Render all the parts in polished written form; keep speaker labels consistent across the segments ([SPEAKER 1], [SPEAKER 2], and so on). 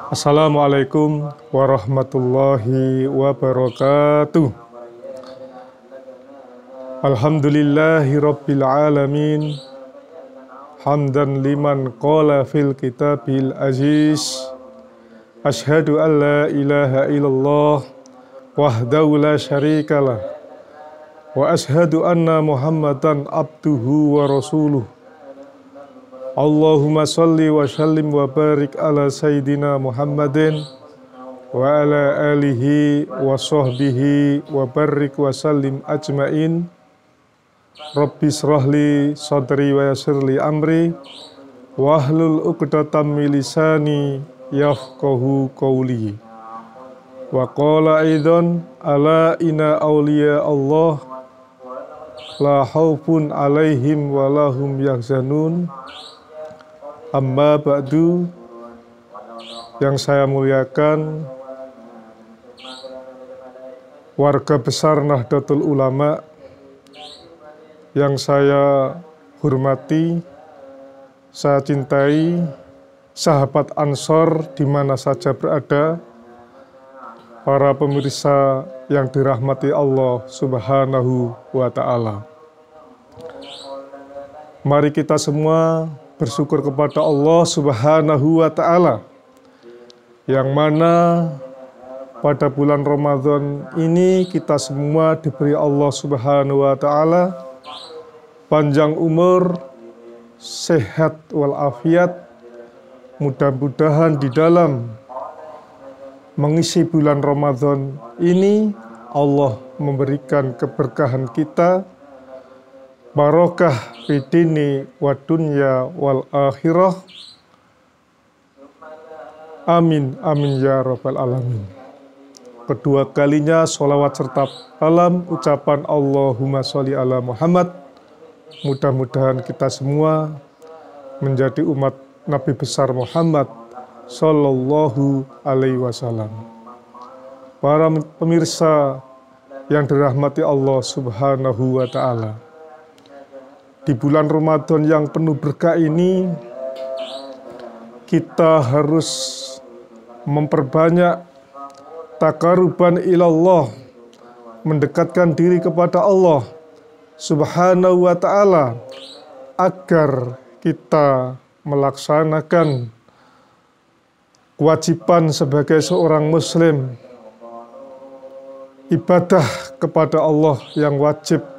[SPEAKER 1] Assalamualaikum warahmatullahi wabarakatuh. Alhamdulillahi rabbil alamin. Hamdan liman qala fil kitabil aziz. Ashhadu an la ilaha illallah wahdahu la syarikalah. Wa ashhadu anna Muhammadan abduhu wa rasuluh. Allahumma salli wa sallim wa barik ala Sayyidina Muhammadin wa ala alihi wa sahbihi wa barik wa sallim ajmain. Rabbi srahli sadri wa yassirli amri wahlul uqdatam min lisani yafqahu qawli. Wa qala aidan ala inna awliya Allah la khaufun alaihim wa lahum yahzanun. Amma ba'du, yang saya muliakan warga besar Nahdlatul Ulama, yang saya hormati, saya cintai, sahabat Ansor di mana saja berada, para pemirsa yang dirahmati Allah Subhanahu wa Ta'ala. Mari kita semua bersyukur kepada Allah Subhanahu wa Ta'ala, yang mana pada bulan Ramadan ini kita semua diberi Allah Subhanahu wa Ta'ala panjang umur, sehat walafiat. Mudah-mudahan di dalam mengisi bulan Ramadan ini Allah memberikan keberkahan kita, barokah fidini wa dunya wal akhirah. Amin, amin ya rabbal alamin. Kedua kalinya sholawat serta salam ucapan Allahumma sholli ala Muhammad. Mudah-mudahan kita semua menjadi umat Nabi besar Muhammad Sallallahu Alaihi Wasallam. Para pemirsa yang dirahmati Allah Subhanahu wa Ta'ala, di bulan Ramadan yang penuh berkah ini, kita harus memperbanyak taqarruban ilallah, mendekatkan diri kepada Allah Subhanahu wa Ta'ala, agar kita melaksanakan kewajiban sebagai seorang muslim, ibadah kepada Allah yang wajib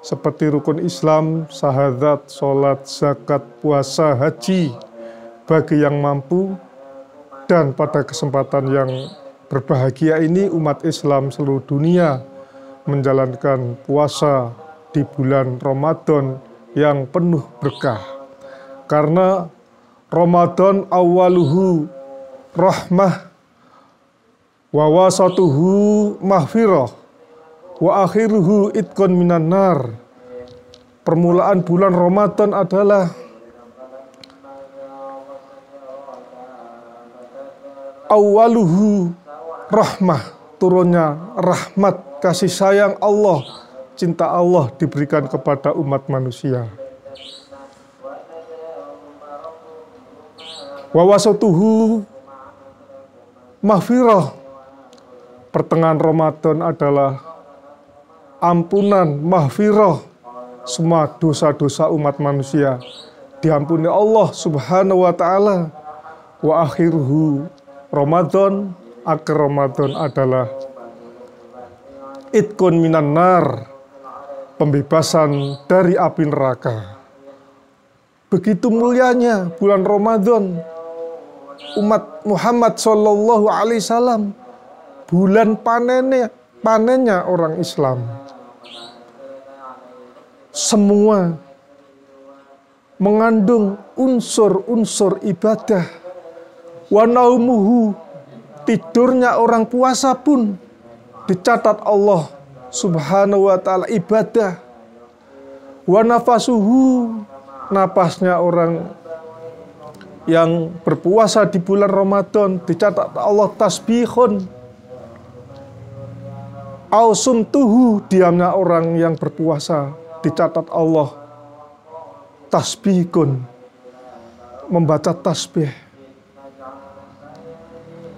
[SPEAKER 1] seperti rukun Islam, syahadat, sholat, zakat, puasa, haji bagi yang mampu. Dan pada kesempatan yang berbahagia ini, umat Islam seluruh dunia menjalankan puasa di bulan Ramadan yang penuh berkah. Karena Ramadan awaluhu rahmah wa wasatuhu mahfirah wa akhiruhu itqun minan nar. Permulaan bulan Ramadan adalah awaluhu rahmah, turunnya rahmat, kasih sayang Allah, cinta Allah diberikan kepada umat manusia. Wa wasatuhu mahfirah, pertengahan Ramadan adalah ampunan, mahfirah, semua dosa-dosa umat manusia diampuni Allah Subhanahu wa Ta'ala. Wa akhiruhu Ramadan, akhir Ramadan adalah itqun minan nar, pembebasan dari api neraka. Begitu mulianya bulan Ramadan, umat Muhammad Sallallahu Alaihi Wasallam, bulan panennya orang Islam. Semua mengandung unsur-unsur ibadah. Wa naumuhu, tidurnya orang puasa pun dicatat Allah Subhanahu wa Ta'ala ibadah. Wa nafasuhu, napasnya orang yang berpuasa di bulan Ramadan dicatat Allah tasbihun. Ausumtuhu, diamnya orang yang berpuasa dicatat Allah tasbihun, membaca tasbih.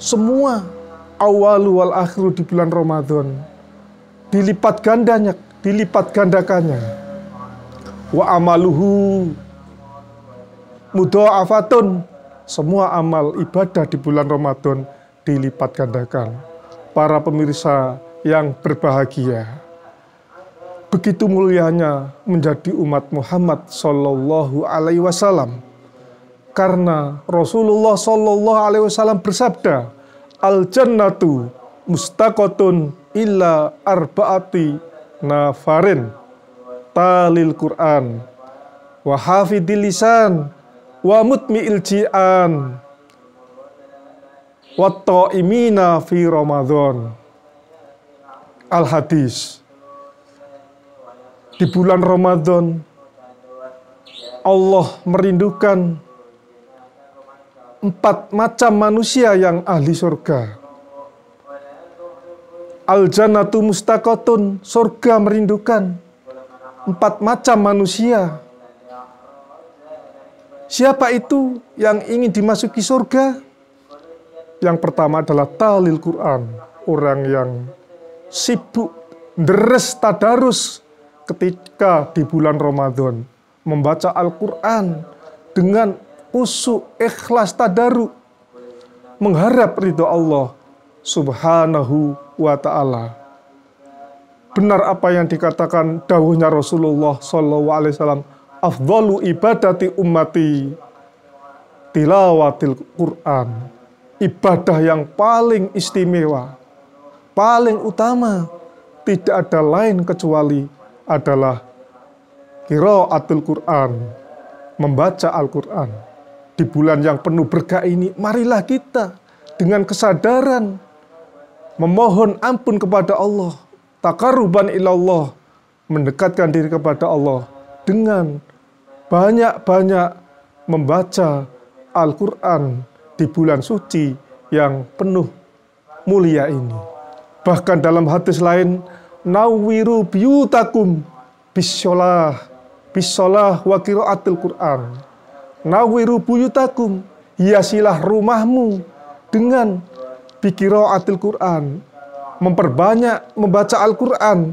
[SPEAKER 1] semua awalu wal akhiru di bulan Ramadan dilipat gandakannya. Wa amaluhu mudha'afatun, semua amal ibadah di bulan Ramadan dilipat gandakan. Para pemirsa yang berbahagia, begitu mulianya menjadi umat Muhammad Sallallahu Alaihi Wasallam, karena Rasulullah Sallallahu Alaihi Wasallam bersabda, al jannatu mustaqotun illa arba'ati nafarin, talil Quran, wa hafidil lisan, wa mutmi'il ji'an, wa ta'imina fi Ramadan. Al-Hadis. Di bulan Ramadan, Allah merindukan 4 macam manusia yang ahli surga. Al-jannatu mustaqotun, surga merindukan 4 macam manusia. Siapa itu yang ingin dimasuki surga? Yang pertama adalah talil Quran, orang yang sibuk deres tadarus ketika di bulan Ramadan, membaca Al-Quran dengan khusyuk, ikhlas, tadarus, mengharap ridho Allah Subhanahu wa ta'ala. Benar apa yang dikatakan dawuhnya Rasulullah SAW, afdalu ibadati ummati tilawatil Quran. Ibadah yang paling istimewa, paling utama, tidak ada lain kecuali adalah qiraatul Quran, membaca Al-Quran. Di bulan yang penuh berkah ini, marilah kita dengan kesadaran memohon ampun kepada Allah, taqarruban ilallah, mendekatkan diri kepada Allah dengan banyak-banyak membaca Al-Quran di bulan suci yang penuh mulia ini. Bahkan dalam hadis lain, nawwiru biyutakum bisolah wa qiraatil Quran. Nawwiru biyutakum, hiasilah rumahmu dengan biqiraatil Quran, memperbanyak membaca Al-Quran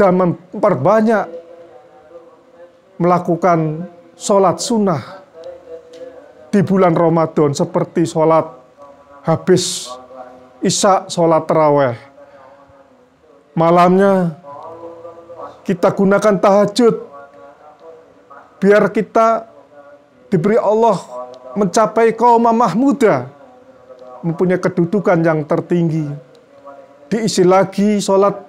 [SPEAKER 1] dan memperbanyak melakukan sholat sunnah di bulan Ramadan, seperti sholat habis isya, sholat taraweh. Malamnya kita gunakan tahajud, biar kita diberi Allah mencapai qaumah mahmuda, mempunyai kedudukan yang tertinggi. Diisi lagi sholat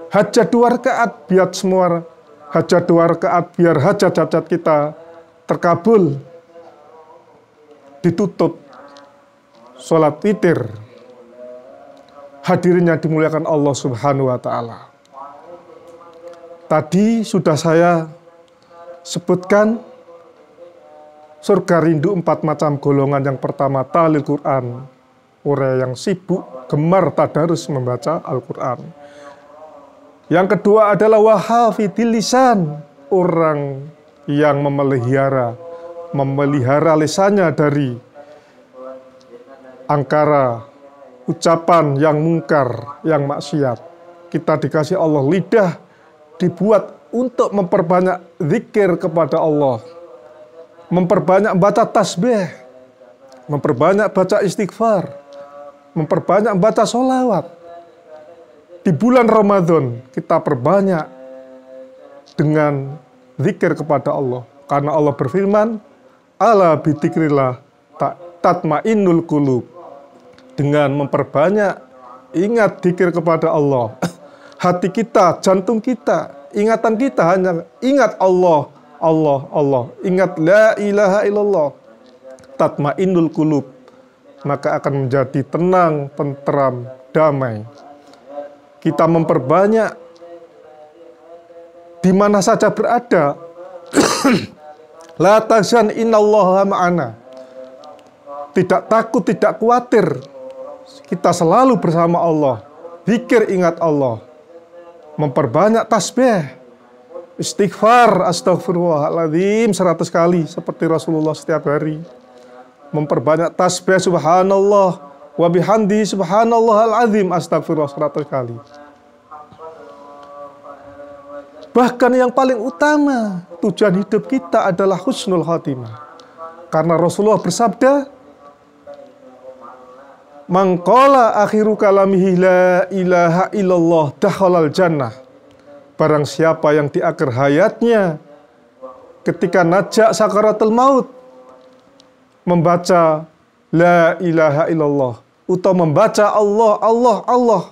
[SPEAKER 1] hajat 2 rakaat, biar semua hajat 2 rakaat, biar hajat-hajat kita terkabul. Ditutup sholat witir, hadirin yang dimuliakan Allah Subhanahu wa ta'ala. Tadi sudah saya sebutkan surga rindu 4 macam golongan. Yang pertama talil Quran, orang yang sibuk gemar tadarus membaca Al-Quran. Yang kedua adalah wahafidil lisan, orang yang memelihara lisannya dari angkara ucapan yang mungkar, yang maksiat. Kita dikasih Allah lidah, dibuat untuk memperbanyak zikir kepada Allah, memperbanyak baca tasbih, memperbanyak baca istighfar, memperbanyak baca sholawat. Di bulan Ramadan kita perbanyak dengan zikir kepada Allah, karena Allah berfirman, ala bidzikrillah tatmainnul qulub. Dengan memperbanyak ingat zikir kepada Allah, hati kita, jantung kita, ingatan kita hanya ingat Allah, Allah, Allah. Ingat la ilaha illallah, tatmainnul qulub, maka akan menjadi tenang, tentram, damai. Kita memperbanyak di mana saja berada. La tahzan innallaha ma'ana. Tidak takut, tidak khawatir. Kita selalu bersama Allah. Zikir, ingat Allah. Memperbanyak tasbih, istighfar, astagfirullahaladzim 100 kali seperti Rasulullah setiap hari. Memperbanyak tasbih subhanallah wa bihamdihi subhanallahal azim astagfirullah 100 kali. Bahkan yang paling utama tujuan hidup kita adalah husnul khotimah. Karena Rasulullah bersabda, "Man qala akhiru kalamihi la ilaha illallah dakhalal jannah." Barang siapa yang di akhir hayatnya ketika najak sakaratul maut membaca la ilaha illallah atau membaca Allah, Allah, Allah,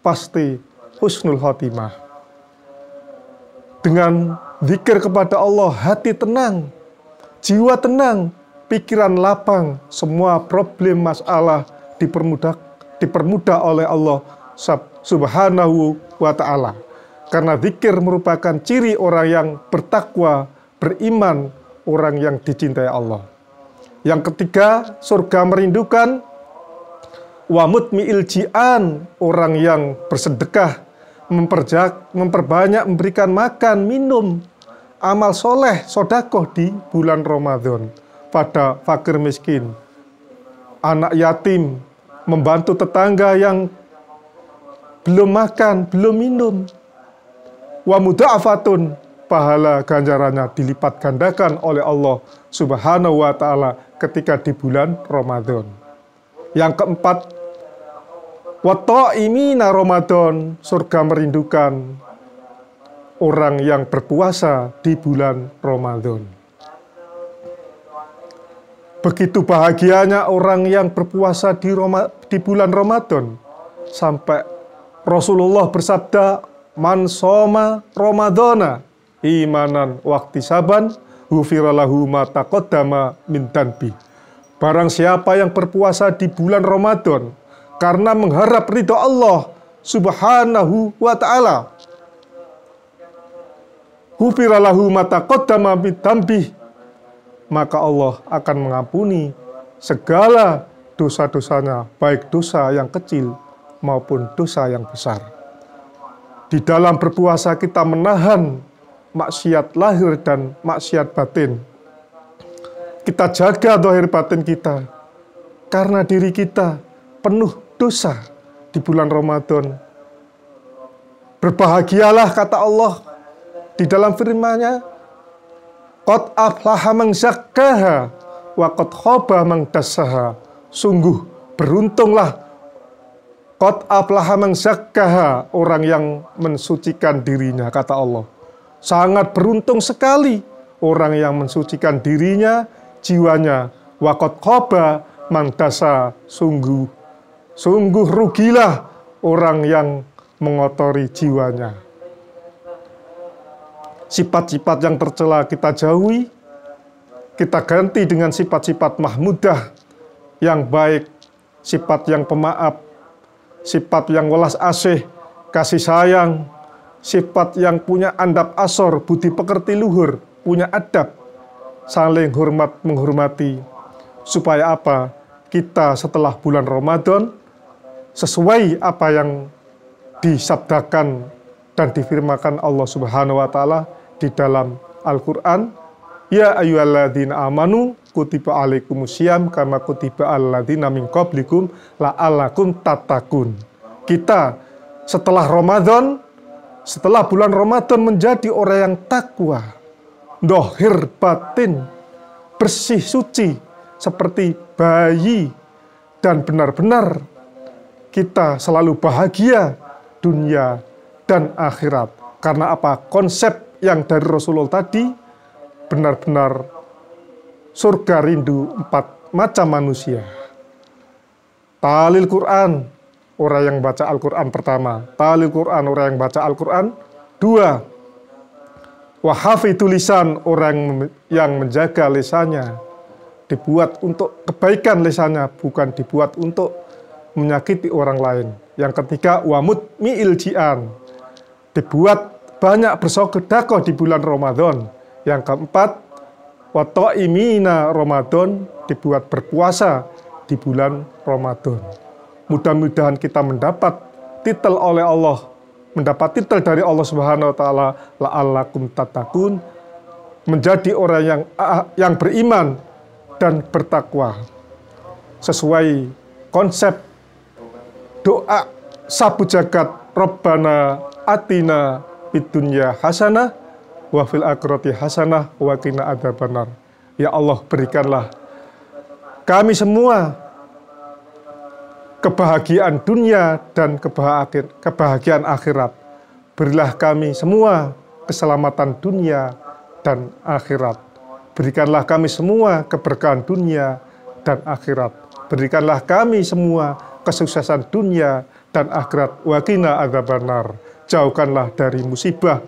[SPEAKER 1] pasti husnul khotimah. Dengan zikir kepada Allah, hati tenang, jiwa tenang, pikiran lapang, semua problem masalah dipermudah oleh Allah subhanahu wa ta'ala. Karena zikir merupakan ciri orang yang bertakwa, beriman, orang yang dicintai Allah. Yang ketiga, surga merindukan. Wa mutmi'il ji'an, orang yang bersedekah, memperbanyak memberikan makan, minum, amal soleh, sodakoh di bulan Ramadan pada fakir miskin, anak yatim, membantu tetangga yang belum makan, belum minum. Wa mudha'afatun, pahala ganjarannya dilipat gandakan oleh Allah subhanahu wa ta'ala ketika di bulan Ramadan. Yang keempat, wa ta'imina Ramadan, surga merindukan orang yang berpuasa di bulan Ramadan. Begitu bahagianya orang yang berpuasa di bulan Ramadan, sampai Rasulullah bersabda, "Man shoma Ramadana imanan wahtisaban ghufira lahu ma taqaddama min dhanbi." Barang siapa yang berpuasa di bulan Ramadan karena mengharap ridho Allah subhanahu wa ta'ala, ghufira lahu ma taqaddama min dhanbi, maka Allah akan mengampuni segala dosa-dosanya, baik dosa yang kecil maupun dosa yang besar. Di dalam berpuasa kita menahan maksiat lahir dan maksiat batin. Kita jaga zahir batin kita, karena diri kita penuh dosa di bulan Ramadan. Berbahagialah, kata Allah di dalam firman-Nya, "Qad aflaha man zakkaha wa qad khaba man dassaha." Sungguh beruntunglah, qad aflaha man zakkaha, orang yang mensucikan dirinya, kata Allah. Sangat beruntung sekali orang yang mensucikan dirinya, jiwanya. Wa qad khaba man dassaha, sungguh rugilah orang yang mengotori jiwanya. Sifat-sifat yang tercela kita jauhi, kita ganti dengan sifat-sifat mahmudah yang baik, sifat yang pemaaf, sifat yang welas asih, kasih sayang, sifat yang punya andap asor, budi pekerti luhur, punya adab, saling hormat menghormati. Supaya apa? Kita setelah bulan Ramadan sesuai apa yang disabdakan dan difirmakan Allah Subhanahu wa taala di dalam Al-Qur'an, "Ya ayyuhalladzina amanu kutiba alaikumusiyam kama kutiba alladzina min qablikum la'allakum tattaqun." Kita setelah Ramadan, setelah bulan Ramadan menjadi orang yang takwa, dohir batin, bersih suci seperti bayi, dan benar-benar kita selalu bahagia dunia dan akhirat. Karena apa? Konsep yang dari Rasulullah tadi benar-benar surga rindu 4 macam manusia. Talil Quran, orang yang baca Al-Quran pertama. Talil Quran, orang yang baca Al-Quran. 2. Wahafidul lisan, orang yang menjaga lisannya. Dibuat untuk kebaikan lisannya, bukan dibuat untuk menyakiti orang lain. Yang ketiga, wamut mi'il ji'an, dibuat banyak bersedekah di bulan Ramadan. Yang keempat, wata'imina Ramadan, dibuat berpuasa di bulan Ramadan. Mudah-mudahan kita mendapat titel oleh Allah, mendapat titel dari Allah Subhanahu wa taala, la'allakum tattaqun, menjadi orang yang beriman dan bertakwa sesuai konsep doa sabu jagat, Rabbana atina fid dunya hasanah wa fil akhirati hasanah wa qina adzabannar. Ya Allah, berikanlah kami semua kebahagiaan dunia dan kebahagiaan akhirat. Berilah kami semua keselamatan dunia dan akhirat. Berikanlah kami semua keberkahan dunia dan akhirat. Berikanlah kami semua kesuksesan dunia dan akhirat. Wa qina adzabannar. Jauhkanlah dari musibah,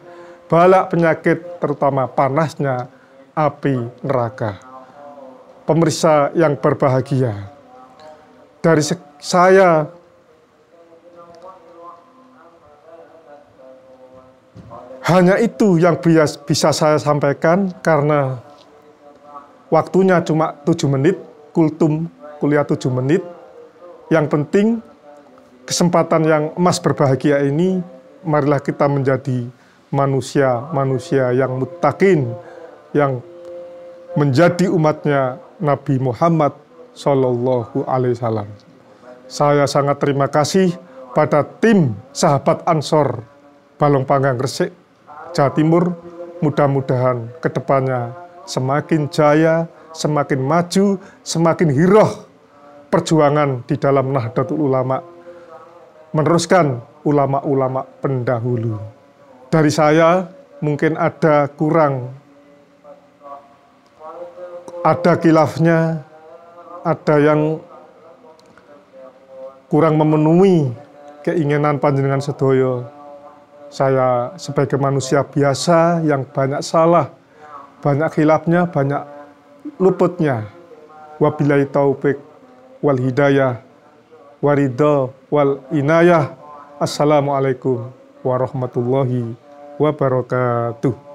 [SPEAKER 1] bala, penyakit, terutama panasnya api neraka. Pemirsa yang berbahagia, dari saya hanya itu yang bisa saya sampaikan karena waktunya cuma 7 menit, kultum kuliah 7 menit. Yang penting kesempatan yang emas berbahagia ini, marilah kita menjadi manusia yang muttaqin, yang menjadi umatnya Nabi Muhammad Shallallahu Alaihi Wasallam. Saya sangat terima kasih pada tim sahabat Ansor Balong Panggang Gresik, Jawa Timur. Mudah-mudahan kedepannya semakin jaya, semakin maju, semakin hiroh perjuangan di dalam Nahdlatul Ulama, meneruskan ulama-ulama pendahulu. Dari saya mungkin ada kurang, ada khilafnya, ada yang kurang memenuhi keinginan panjenengan sedoyo. Saya sebagai manusia biasa yang banyak salah, banyak khilafnya, banyak luputnya. Wabillahi taufik wal hidayah, waridho wal inayah. Assalamualaikum warahmatullahi wabarakatuh.